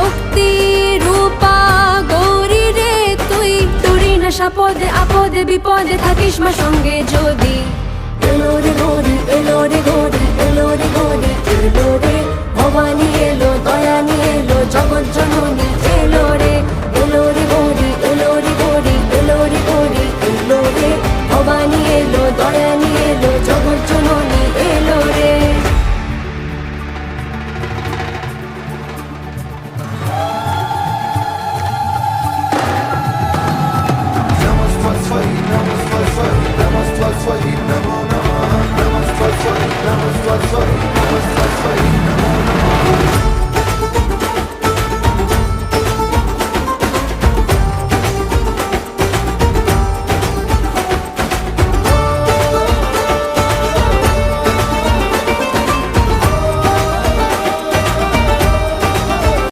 শক্তি রূপা গৌরী রে তুই, তোরই না সাপদে আপদে বিপদে থাকিস মা সঙ্গে যদি। এলো রে গৌরী, এলো রে গৌরী, এলো রে গৌরী, এলো রে ভবানী, এলো দয়া নিয়ে এলো জগৎ জননী।